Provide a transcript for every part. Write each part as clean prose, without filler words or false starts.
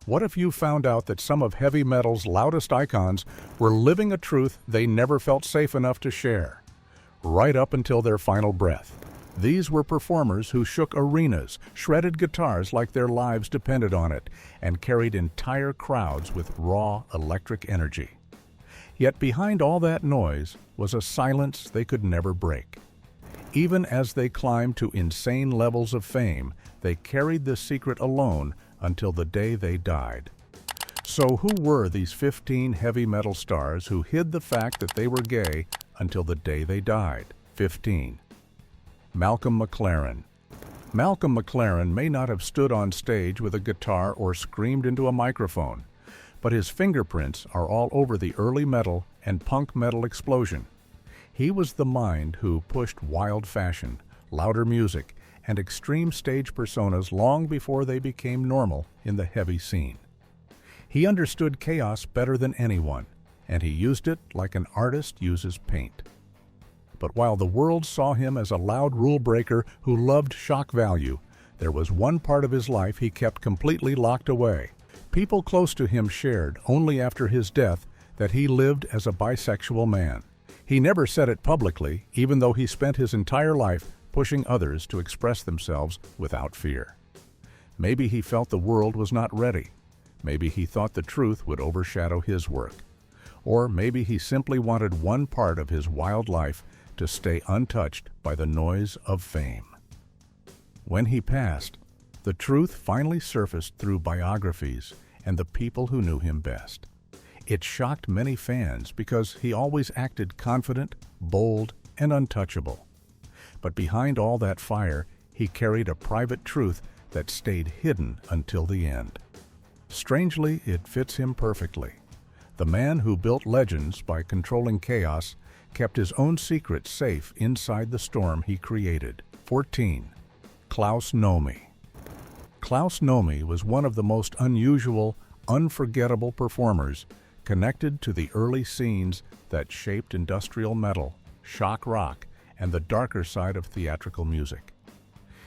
What if you found out that some of heavy metal's loudest icons were living a truth they never felt safe enough to share, right up until their final breath? These were performers who shook arenas, shredded guitars like their lives depended on it, and carried entire crowds with raw electric energy. Yet behind all that noise was a silence they could never break. Even as they climbed to insane levels of fame, they carried this secret alone until the day they died. So who were these 15 heavy metal stars who hid the fact that they were gay until the day they died? 15. Malcolm McLaren. Malcolm McLaren may not have stood on stage with a guitar or screamed into a microphone, but his fingerprints are all over the early metal and punk metal explosion. He was the mind who pushed wild fashion, louder music, and extreme stage personas long before they became normal in the heavy scene. He understood chaos better than anyone, and he used it like an artist uses paint. But while the world saw him as a loud rule breaker who loved shock value, there was one part of his life he kept completely locked away. People close to him shared, only after his death, that he lived as a bisexual man. He never said it publicly, even though he spent his entire life pushing others to express themselves without fear. Maybe he felt the world was not ready. Maybe he thought the truth would overshadow his work. Or maybe he simply wanted one part of his wild life to stay untouched by the noise of fame. When he passed, the truth finally surfaced through biographies and the people who knew him best. It shocked many fans because he always acted confident, bold, and untouchable. But behind all that fire, he carried a private truth that stayed hidden until the end. Strangely, it fits him perfectly. The man who built legends by controlling chaos kept his own secrets safe inside the storm he created. 14. Klaus Nomi. Klaus Nomi was one of the most unusual, unforgettable performers connected to the early scenes that shaped industrial metal, shock rock, and the darker side of theatrical music.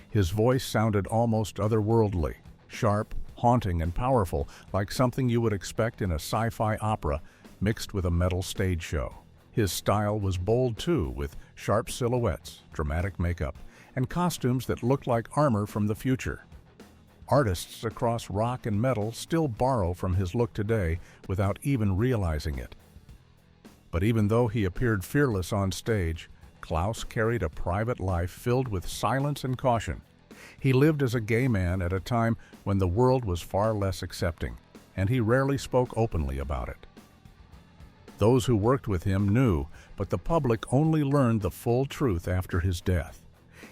His voice sounded almost otherworldly, sharp, haunting, and powerful, like something you would expect in a sci-fi opera mixed with a metal stage show. His style was bold too, with sharp silhouettes, dramatic makeup, and costumes that looked like armor from the future. Artists across rock and metal still borrow from his look today without even realizing it. But even though he appeared fearless on stage, Klaus carried a private life filled with silence and caution. He lived as a gay man at a time when the world was far less accepting, and he rarely spoke openly about it. Those who worked with him knew, but the public only learned the full truth after his death.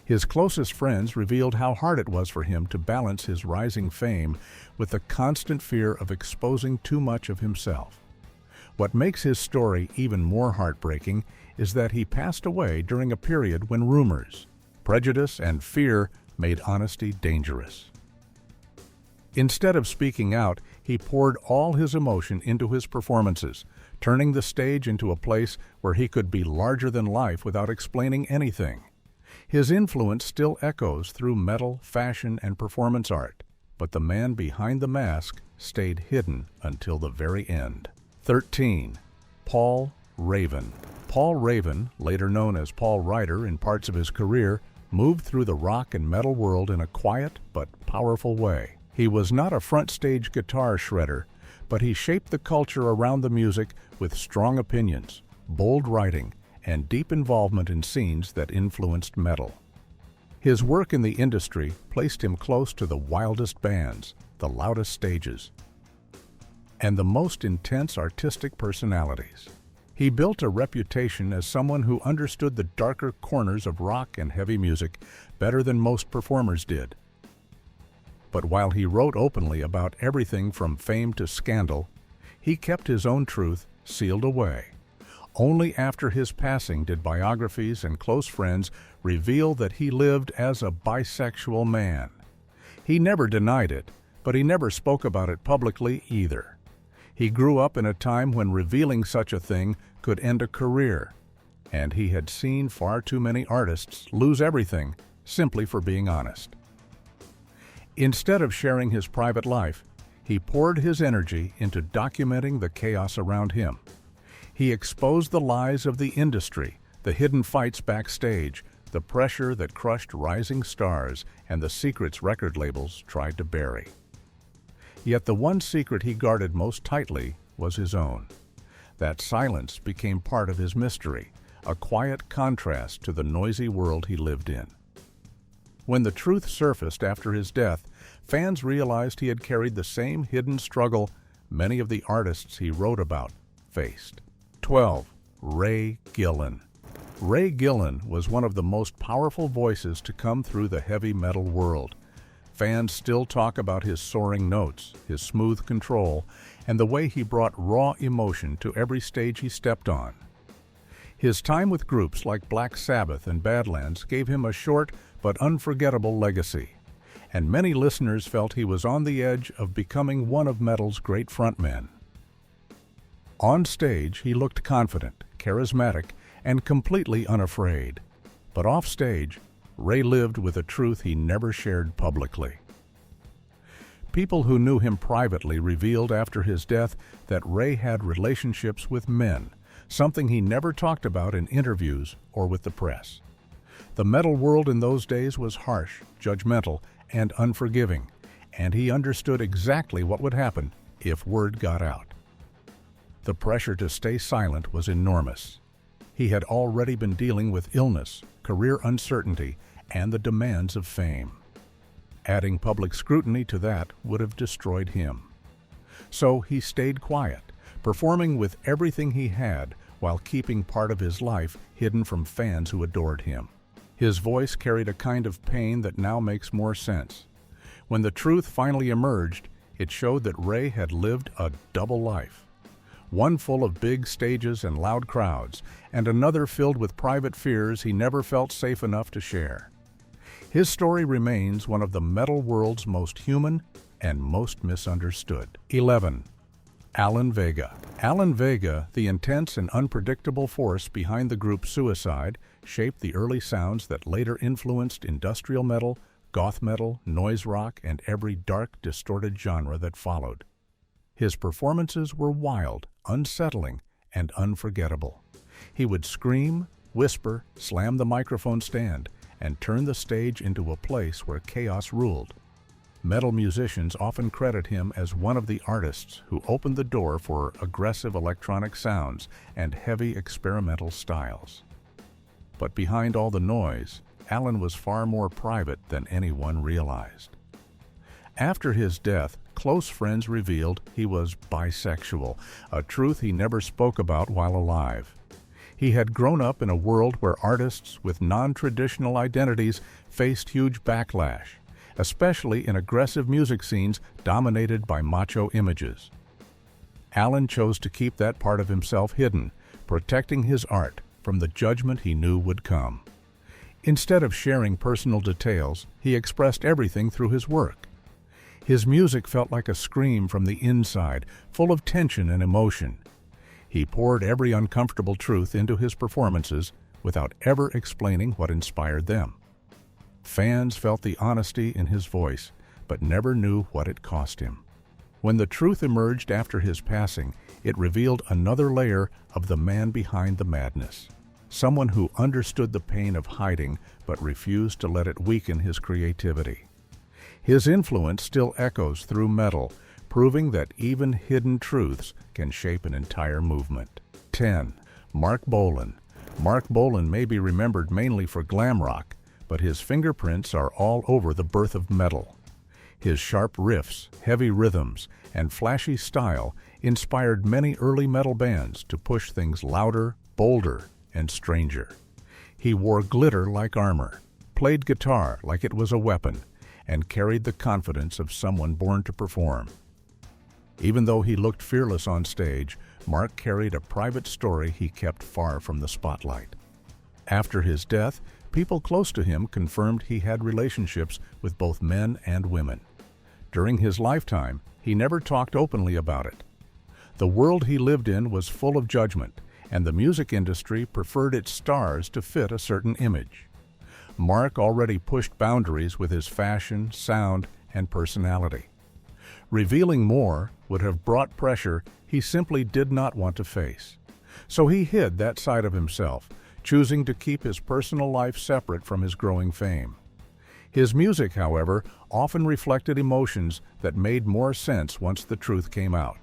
His closest friends revealed how hard it was for him to balance his rising fame with the constant fear of exposing too much of himself. What makes his story even more heartbreaking is that he passed away during a period when rumors, prejudice, and fear made honesty dangerous. Instead of speaking out, he poured all his emotion into his performances, turning the stage into a place where he could be larger than life without explaining anything. His influence still echoes through metal, fashion, and performance art, but the man behind the mask stayed hidden until the very end. 13. Paul Raven. Paul Raven, later known as Paul Ryder in parts of his career, moved through the rock and metal world in a quiet but powerful way. He was not a front-stage guitar shredder, but he shaped the culture around the music with strong opinions, bold writing, and deep involvement in scenes that influenced metal. His work in the industry placed him close to the wildest bands, the loudest stages, and the most intense artistic personalities. He built a reputation as someone who understood the darker corners of rock and heavy music better than most performers did. But while he wrote openly about everything from fame to scandal, he kept his own truth sealed away. Only after his passing did biographies and close friends reveal that he lived as a bisexual man. He never denied it, but he never spoke about it publicly either. He grew up in a time when revealing such a thing could end a career, and he had seen far too many artists lose everything simply for being honest. Instead of sharing his private life, He poured his energy into documenting the chaos around him. He exposed the lies of the industry, the hidden fights backstage, the pressure that crushed rising stars, and the secrets record labels tried to bury. Yet the one secret he guarded most tightly was his own. That silence became part of his mystery, a quiet contrast to the noisy world he lived in. When the truth surfaced after his death, fans realized he had carried the same hidden struggle many of the artists he wrote about faced. 12. Ray Gillan. Ray Gillan was one of the most powerful voices to come through the heavy metal world. Fans still talk about his soaring notes, his smooth control, and the way he brought raw emotion to every stage he stepped on. His time with groups like Black Sabbath and Badlands gave him a short but unforgettable legacy, and many listeners felt he was on the edge of becoming one of metal's great frontmen. On stage, he looked confident, charismatic, and completely unafraid. But off stage, Ray lived with a truth he never shared publicly. People who knew him privately revealed after his death that Ray had relationships with men, something he never talked about in interviews or with the press. The metal world in those days was harsh, judgmental, and unforgiving, and he understood exactly what would happen if word got out. The pressure to stay silent was enormous. He had already been dealing with illness, career uncertainty, and the demands of fame. Adding public scrutiny to that would have destroyed him. So he stayed quiet, performing with everything he had while keeping part of his life hidden from fans who adored him. His voice carried a kind of pain that now makes more sense. When the truth finally emerged, it showed that Ray had lived a double life. One full of big stages and loud crowds, and another filled with private fears he never felt safe enough to share. His story remains one of the metal world's most human and most misunderstood. 11. Alan Vega. Alan Vega, the intense and unpredictable force behind the group Suicide, shaped the early sounds that later influenced industrial metal, goth metal, noise rock, and every dark, distorted genre that followed. His performances were wild, unsettling, and unforgettable. He would scream, whisper, slam the microphone stand, and turn the stage into a place where chaos ruled. Metal musicians often credit him as one of the artists who opened the door for aggressive electronic sounds and heavy experimental styles. But behind all the noise, Alan was far more private than anyone realized. After his death, close friends revealed he was bisexual, a truth he never spoke about while alive. He had grown up in a world where artists with non-traditional identities faced huge backlash, especially in aggressive music scenes dominated by macho images. Alan chose to keep that part of himself hidden, protecting his art from the judgment he knew would come. Instead of sharing personal details, he expressed everything through his work. His music felt like a scream from the inside, full of tension and emotion. He poured every uncomfortable truth into his performances without ever explaining what inspired them. Fans felt the honesty in his voice, but never knew what it cost him. When the truth emerged after his passing, it revealed another layer of the man behind the madness. Someone who understood the pain of hiding but refused to let it weaken his creativity. His influence still echoes through metal, proving that even hidden truths can shape an entire movement. 10. Marc Bolan. Marc Bolan may be remembered mainly for glam rock, but his fingerprints are all over the birth of metal. His sharp riffs, heavy rhythms, and flashy style inspired many early metal bands to push things louder, bolder, and stranger. He wore glitter like armor, played guitar like it was a weapon, and carried the confidence of someone born to perform. Even though he looked fearless on stage, Marc carried a private story he kept far from the spotlight. After his death, people close to him confirmed he had relationships with both men and women. During his lifetime, he never talked openly about it. The world he lived in was full of judgment, and the music industry preferred its stars to fit a certain image. Marc already pushed boundaries with his fashion, sound, and personality. Revealing more would have brought pressure he simply did not want to face. So he hid that side of himself, choosing to keep his personal life separate from his growing fame. His music, however, often reflected emotions that made more sense once the truth came out.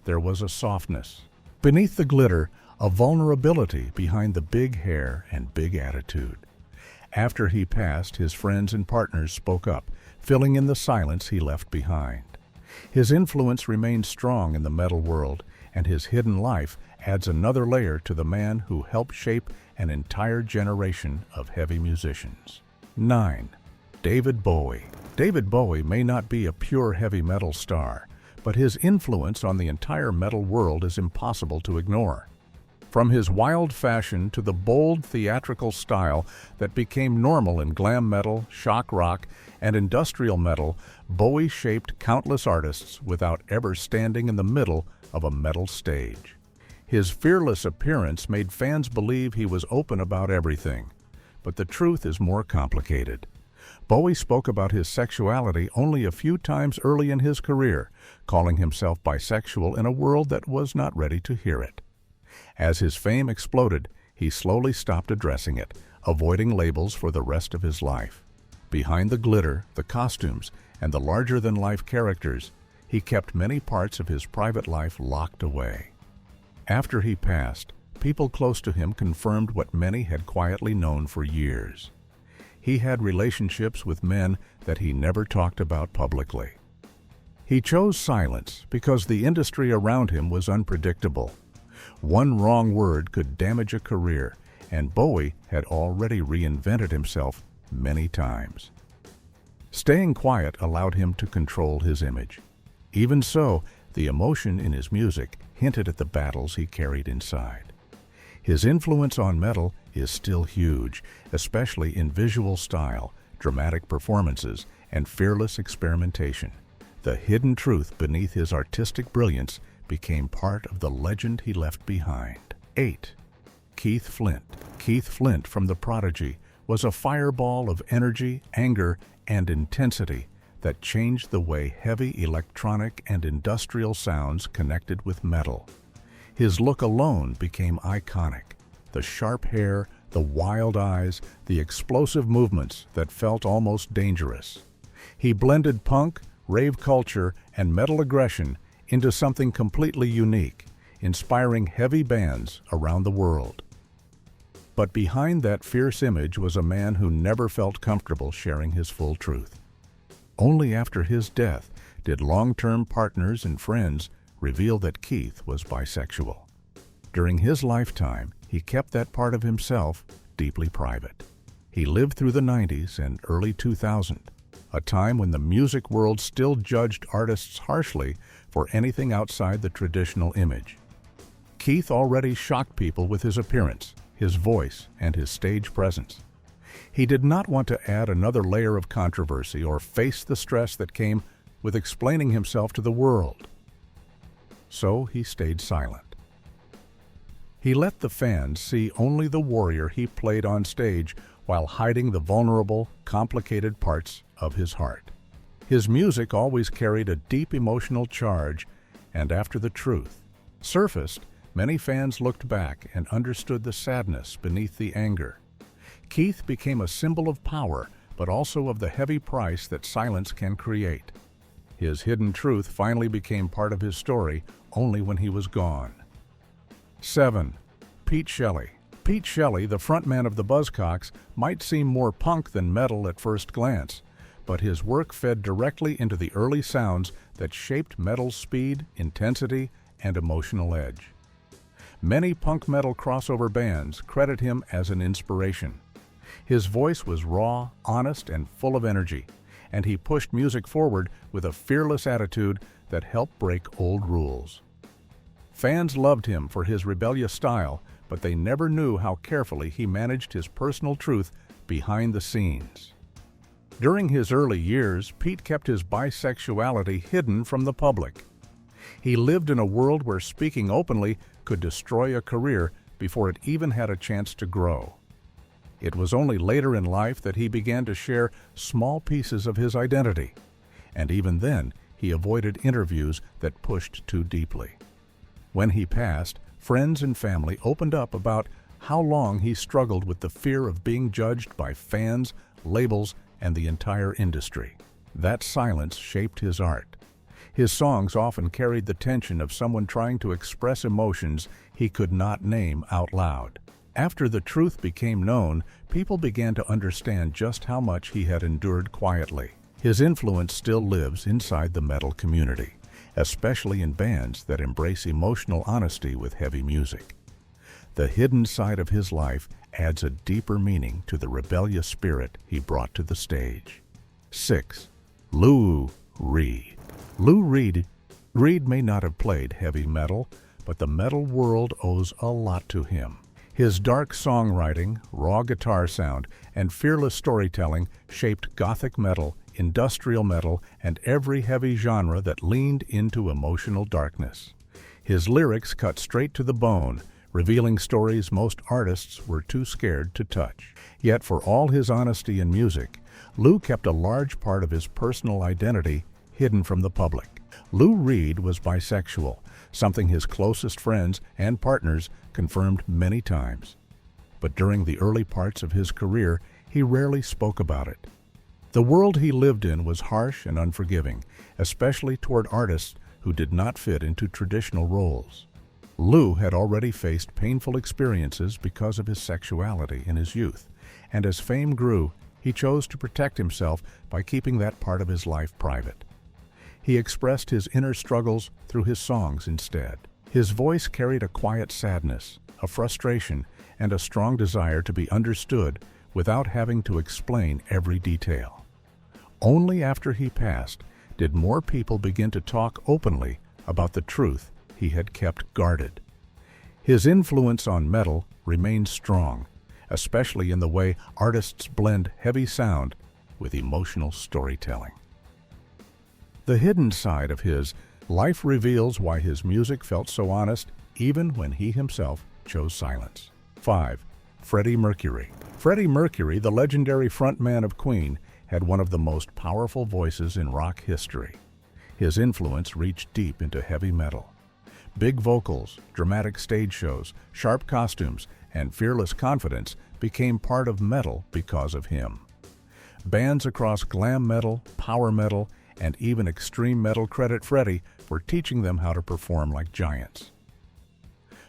There was a softness beneath the glitter, a vulnerability behind the big hair and big attitude. After he passed, his friends and partners spoke up, filling in the silence he left behind. His influence remained strong in the metal world, and his hidden life adds another layer to the man who helped shape an entire generation of heavy musicians. 9. David Bowie. David Bowie may not be a pure heavy metal star, but his influence on the entire metal world is impossible to ignore. From his wild fashion to the bold theatrical style that became normal in glam metal, shock rock, and industrial metal, Bowie shaped countless artists without ever standing in the middle of a metal stage. His fearless appearance made fans believe he was open about everything, but the truth is more complicated. Bowie spoke about his sexuality only a few times early in his career, calling himself bisexual in a world that was not ready to hear it. As his fame exploded, he slowly stopped addressing it, avoiding labels for the rest of his life. Behind the glitter, the costumes, and the larger-than-life characters, he kept many parts of his private life locked away. After he passed, people close to him confirmed what many had quietly known for years. He had relationships with men that he never talked about publicly. He chose silence because the industry around him was unpredictable. One wrong word could damage a career, and Bowie had already reinvented himself many times. Staying quiet allowed him to control his image. Even so, the emotion in his music hinted at the battles he carried inside. His influence on metal is still huge, especially in visual style, dramatic performances, and fearless experimentation. The hidden truth beneath his artistic brilliance became part of the legend he left behind. 8. Keith Flint. Keith Flint from The Prodigy was a fireball of energy, anger, and intensity that changed the way heavy electronic and industrial sounds connected with metal. His look alone became iconic. The sharp hair, the wild eyes, the explosive movements that felt almost dangerous. He blended punk, rave culture, and metal aggression into something completely unique, inspiring heavy bands around the world. But behind that fierce image was a man who never felt comfortable sharing his full truth. Only after his death did long-term partners and friends reveal that Keith was bisexual. During his lifetime, he kept that part of himself deeply private. He lived through the 90s and early 2000s, a time when the music world still judged artists harshly for anything outside the traditional image. Keith already shocked people with his appearance, his voice, and his stage presence. He did not want to add another layer of controversy or face the stress that came with explaining himself to the world. So he stayed silent. He let the fans see only the warrior he played on stage while hiding the vulnerable, complicated parts of his heart. His music always carried a deep emotional charge, and after the truth surfaced, many fans looked back and understood the sadness beneath the anger. Keith became a symbol of power, but also of the heavy price that silence can create. His hidden truth finally became part of his story only when he was gone. 7. Pete Shelley. Pete Shelley, the frontman of the Buzzcocks, might seem more punk than metal at first glance, but his work fed directly into the early sounds that shaped metal's speed, intensity, and emotional edge. Many punk metal crossover bands credit him as an inspiration. His voice was raw, honest, and full of energy, and he pushed music forward with a fearless attitude that helped break old rules. Fans loved him for his rebellious style, but they never knew how carefully he managed his personal truth behind the scenes. During his early years, Pete kept his bisexuality hidden from the public. He lived in a world where speaking openly could destroy a career before it even had a chance to grow. It was only later in life that he began to share small pieces of his identity, and even then, he avoided interviews that pushed too deeply. When he passed, friends and family opened up about how long he struggled with the fear of being judged by fans, labels, and the entire industry. That silence shaped his art. His songs often carried the tension of someone trying to express emotions he could not name out loud. After the truth became known, people began to understand just how much he had endured quietly. His influence still lives inside the metal community, especially in bands that embrace emotional honesty with heavy music. The hidden side of his life adds a deeper meaning to the rebellious spirit he brought to the stage. 6. Lou Reed. Lou Reed may not have played heavy metal, but the metal world owes a lot to him. His dark songwriting, raw guitar sound, and fearless storytelling shaped gothic metal, industrial metal, and every heavy genre that leaned into emotional darkness. His lyrics cut straight to the bone, revealing stories most artists were too scared to touch. Yet for all his honesty in music, Lou kept a large part of his personal identity hidden from the public. Lou Reed was bisexual, something his closest friends and partners confirmed many times. But during the early parts of his career, he rarely spoke about it. The world he lived in was harsh and unforgiving, especially toward artists who did not fit into traditional roles. Lou had already faced painful experiences because of his sexuality in his youth, and as fame grew, he chose to protect himself by keeping that part of his life private. He expressed his inner struggles through his songs instead. His voice carried a quiet sadness, a frustration, and a strong desire to be understood without having to explain every detail. Only after he passed did more people begin to talk openly about the truth he had kept guarded. His influence on metal remains strong, especially in the way artists blend heavy sound with emotional storytelling. The hidden side of his life reveals why his music felt so honest even when he himself chose silence. 5. Freddie Mercury. Freddie Mercury, the legendary frontman of Queen, had one of the most powerful voices in rock history. His influence reached deep into heavy metal. Big vocals, dramatic stage shows, sharp costumes, and fearless confidence became part of metal because of him. Bands across glam metal, power metal, and even extreme metal credit Freddie for teaching them how to perform like giants.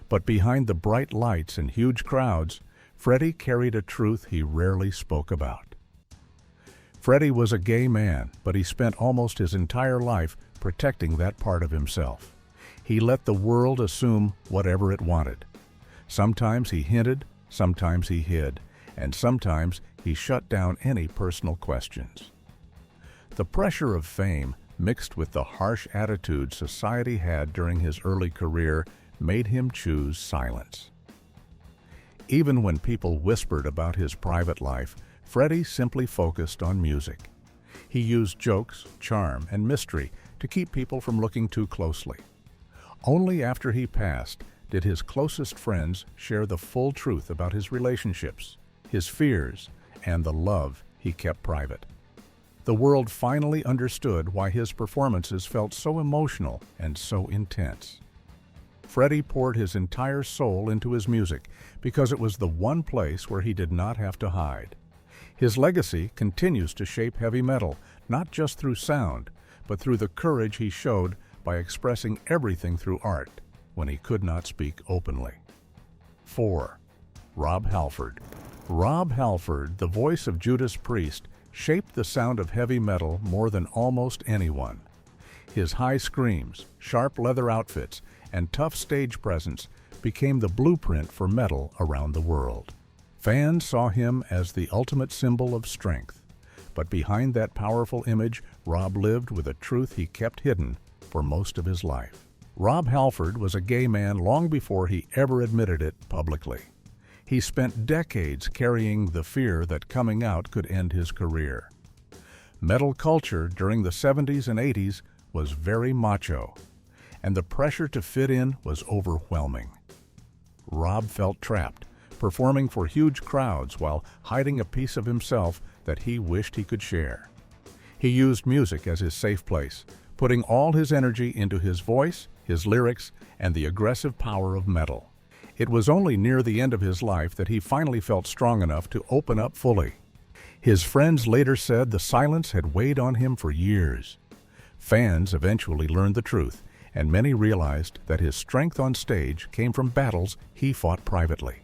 But behind the bright lights and huge crowds, Freddie carried a truth he rarely spoke about. Freddie was a gay man, but he spent almost his entire life protecting that part of himself. He let the world assume whatever it wanted. Sometimes he hinted, sometimes he hid, and sometimes he shut down any personal questions. The pressure of fame, mixed with the harsh attitude society had during his early career, made him choose silence. Even when people whispered about his private life, Freddie simply focused on music. He used jokes, charm, and mystery to keep people from looking too closely. Only after he passed did his closest friends share the full truth about his relationships, his fears, and the love he kept private. The world finally understood why his performances felt so emotional and so intense. Freddie poured his entire soul into his music because it was the one place where he did not have to hide. His legacy continues to shape heavy metal, not just through sound, but through the courage he showed by expressing everything through art when he could not speak openly. 4. Rob Halford. Rob Halford, the voice of Judas Priest, shaped the sound of heavy metal more than almost anyone. His high screams, sharp leather outfits, and tough stage presence became the blueprint for metal around the world. Fans saw him as the ultimate symbol of strength, but behind that powerful image, Rob lived with a truth he kept hidden for most of his life. Rob Halford was a gay man long before he ever admitted it publicly. He spent decades carrying the fear that coming out could end his career. Metal culture during the 70s and 80s was very macho, and the pressure to fit in was overwhelming. Rob felt trapped, performing for huge crowds while hiding a piece of himself that he wished he could share. He used music as his safe place, putting all his energy into his voice, his lyrics, and the aggressive power of metal. It was only near the end of his life that he finally felt strong enough to open up fully. His friends later said the silence had weighed on him for years. Fans eventually learned the truth, and many realized that his strength on stage came from battles he fought privately.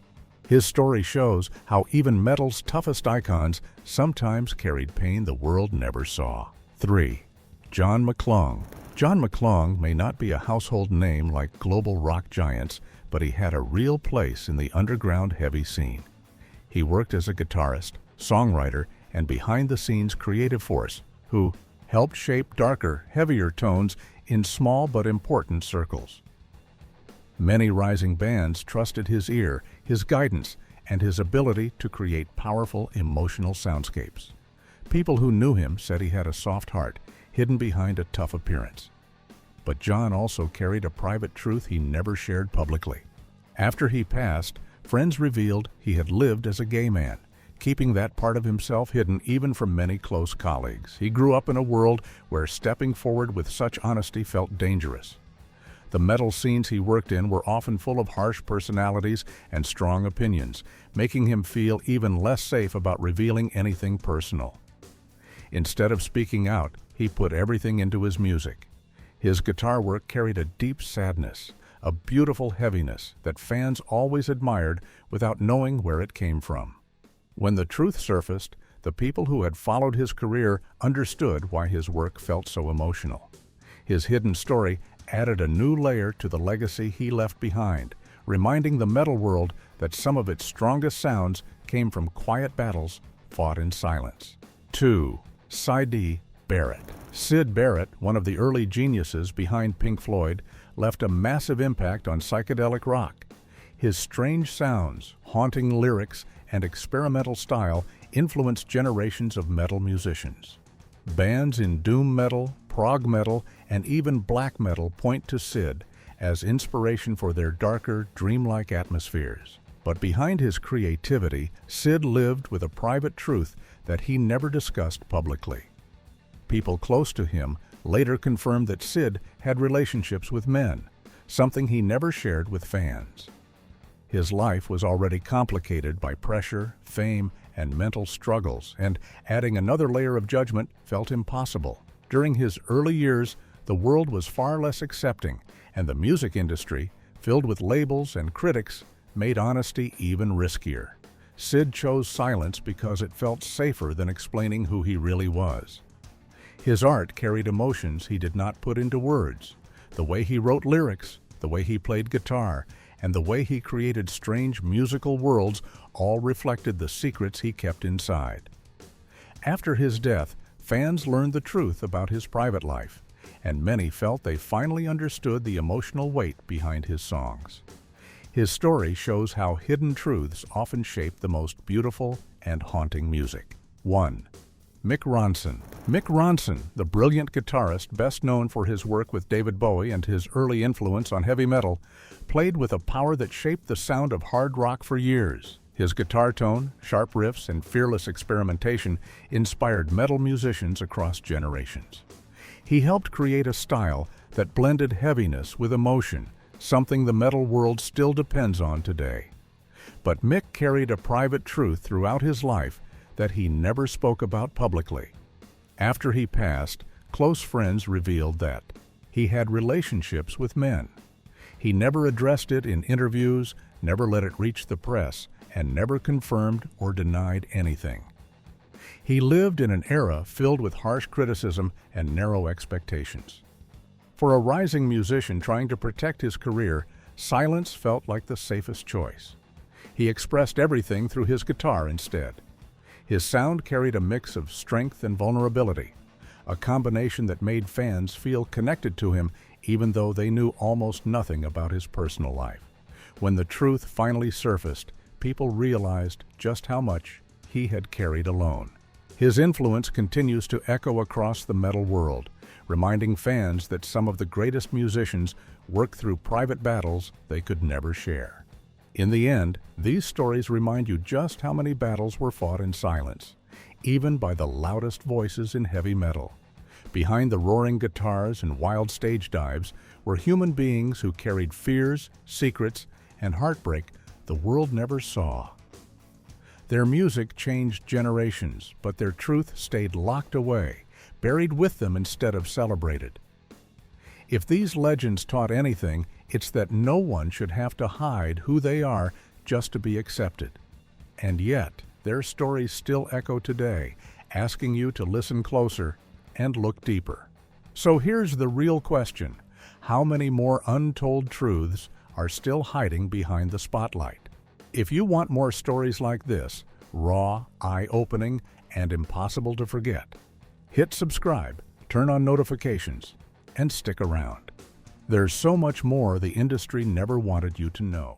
His story shows how even metal's toughest icons sometimes carried pain the world never saw. 3. John McClung. John McClung may not be a household name like global rock giants, but he had a real place in the underground heavy scene. He worked as a guitarist, songwriter, and behind-the-scenes creative force who helped shape darker, heavier tones in small but important circles. Many rising bands trusted his ear, his guidance, and his ability to create powerful, emotional soundscapes. People who knew him said he had a soft heart, hidden behind a tough appearance. But John also carried a private truth he never shared publicly. After he passed, friends revealed he had lived as a gay man, keeping that part of himself hidden even from many close colleagues. He grew up in a world where stepping forward with such honesty felt dangerous. The metal scenes he worked in were often full of harsh personalities and strong opinions, making him feel even less safe about revealing anything personal. Instead of speaking out, he put everything into his music. His guitar work carried a deep sadness, a beautiful heaviness that fans always admired without knowing where it came from. When the truth surfaced, the people who had followed his career understood why his work felt so emotional. His hidden story added a new layer to the legacy he left behind, reminding the metal world that some of its strongest sounds came from quiet battles fought in silence. 2. Syd Barrett. Syd Barrett, one of the early geniuses behind Pink Floyd, left a massive impact on psychedelic rock. His strange sounds, haunting lyrics, and experimental style influenced generations of metal musicians. Bands in doom metal, prog metal, and even black metal point to Syd as inspiration for their darker, dreamlike atmospheres. But behind his creativity, Syd lived with a private truth that he never discussed publicly. People close to him later confirmed that Syd had relationships with men, something he never shared with fans. His life was already complicated by pressure, fame, and mental struggles, and adding another layer of judgment felt impossible. During his early years, the world was far less accepting, and the music industry, filled with labels and critics, made honesty even riskier. Syd chose silence because it felt safer than explaining who he really was. His art carried emotions he did not put into words. The way he wrote lyrics, the way he played guitar, and the way he created strange musical worlds all reflected the secrets he kept inside. After his death, fans learned the truth about his private life, and many felt they finally understood the emotional weight behind his songs. His story shows how hidden truths often shape the most beautiful and haunting music. 1. Mick Ronson. Mick Ronson, the brilliant guitarist best known for his work with David Bowie and his early influence on heavy metal, played with a power that shaped the sound of hard rock for years. His guitar tone, sharp riffs, and fearless experimentation inspired metal musicians across generations. He helped create a style that blended heaviness with emotion, something the metal world still depends on today. But Mick carried a private truth throughout his life that he never spoke about publicly. After he passed, close friends revealed that he had relationships with men. He never addressed it in interviews, never let it reach the press, and never confirmed or denied anything. He lived in an era filled with harsh criticism and narrow expectations. For a rising musician trying to protect his career, silence felt like the safest choice. He expressed everything through his guitar instead. His sound carried a mix of strength and vulnerability, a combination that made fans feel connected to him even though they knew almost nothing about his personal life. When the truth finally surfaced, people realized just how much he had carried alone. His influence continues to echo across the metal world, reminding fans that some of the greatest musicians work through private battles they could never share. In the end, these stories remind you just how many battles were fought in silence, even by the loudest voices in heavy metal. Behind the roaring guitars and wild stage dives were human beings who carried fears, secrets, and heartbreak the world never saw. Their music changed generations, but their truth stayed locked away, buried with them instead of celebrated. If these legends taught anything, it's that no one should have to hide who they are just to be accepted. And yet, their stories still echo today, asking you to listen closer and look deeper. So here's the real question: how many more untold truths are still hiding behind the spotlight? If you want more stories like this, raw, eye-opening, and impossible to forget, hit subscribe, turn on notifications, and stick around. There's so much more the industry never wanted you to know.